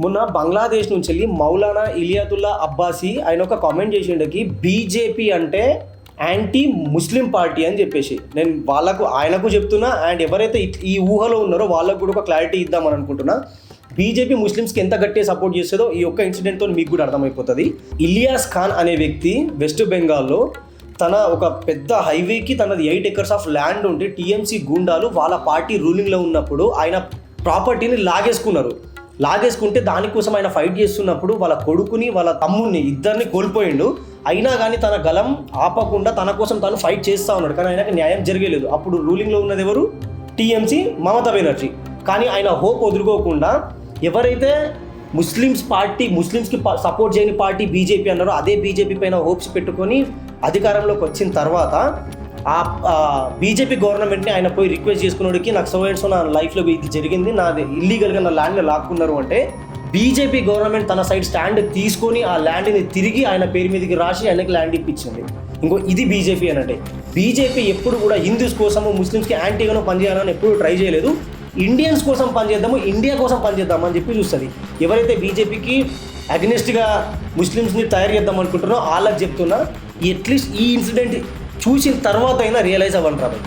మొన్న బంగ్లాదేశ్ నుంచి వెళ్ళి మౌలానా ఇలియాతుల్లా అబ్బాసీ ఆయన ఒక కామెంట్ చేసిండకి బీజేపీ అంటే యాంటీ ముస్లిం పార్టీ అని చెప్పేసి నేను ఆయనకు చెప్తున్నా అండ్ ఎవరైతే ఈ ఊహలో ఉన్నారో వాళ్ళకు కూడా ఒక క్లారిటీ ఇద్దామని అనుకుంటున్నా. బీజేపీ ముస్లిమ్స్కి ఎంత గట్టిగా సపోర్ట్ చేస్తుందో ఈ ఒక్క ఇన్సిడెంట్తో మీకు కూడా అర్థమైపోతుంది. ఇలియాస్ ఖాన్ అనే వ్యక్తి వెస్ట్ బెంగాల్లో తన ఒక పెద్ద హైవేకి తనది 8 acres ఆఫ్ ల్యాండ్ ఉంటే టీఎంసీ గుండాలు వాళ్ళ పార్టీ రూలింగ్లో ఉన్నప్పుడు ఆయన ప్రాపర్టీని లాగేసుకుంటే దానికోసం ఆయన ఫైట్ చేస్తున్నప్పుడు వాళ్ళ కొడుకుని వాళ్ళ తమ్ముడిని ఇద్దరిని కోల్పోయిండు. అయినా కానీ తన గలం ఆపకుండా తన కోసం తను ఫైట్ చేస్తూ ఉన్నాడు. కానీ ఆయనకి న్యాయం జరగలేదు. అప్పుడు రూలింగ్లో ఉన్నది ఎవరు? టీఎంసీ, మమతా బెనర్జీ. కానీ ఆయన హోప్ వదులుకోకుండా ఎవరైతే ముస్లిమ్స్కి సపోర్ట్ చేయని పార్టీ బీజేపీ అన్నారో అదే బీజేపీ పైన హోప్స్ పెట్టుకొని అధికారంలోకి వచ్చిన తర్వాత ఆ బీజేపీ గవర్నమెంట్ని ఆయన పోయి రిక్వెస్ట్ చేసుకున్నాడికి నాకు సో నా లైఫ్లో ఇది జరిగింది, నాది ఇల్లీగల్గా నా ల్యాండ్ని లాక్కున్నారు అంటే బీజేపీ గవర్నమెంట్ తన సైడ్ స్టాండ్ తీసుకొని ఆ ల్యాండ్ని తిరిగి ఆయన పేరు మీదకి రాసి ఆయనకి ల్యాండ్ ఇప్పించింది. ఇది బీజేపీ అనంటే. బీజేపీ ఎప్పుడు కూడా హిందూస్ కోసము ముస్లిమ్స్కి యాంటీగానో పనిచేయాలని ఎప్పుడు ట్రై చేయలేదు. ఇండియన్స్ కోసం పనిచేద్దాము, ఇండియా కోసం పనిచేద్దాము అని చెప్పి చూస్తుంది. ఎవరైతే బీజేపీకి అగ్నెస్ట్గా ముస్లిమ్స్ని తయారు చేద్దాం అనుకుంటారో వాళ్ళకి చెప్తున్నా, అట్లీస్ట్ ఈ ఇన్సిడెంట్ చూసిన తర్వాత అయినా రియలైజ్ అవ్వండి రా.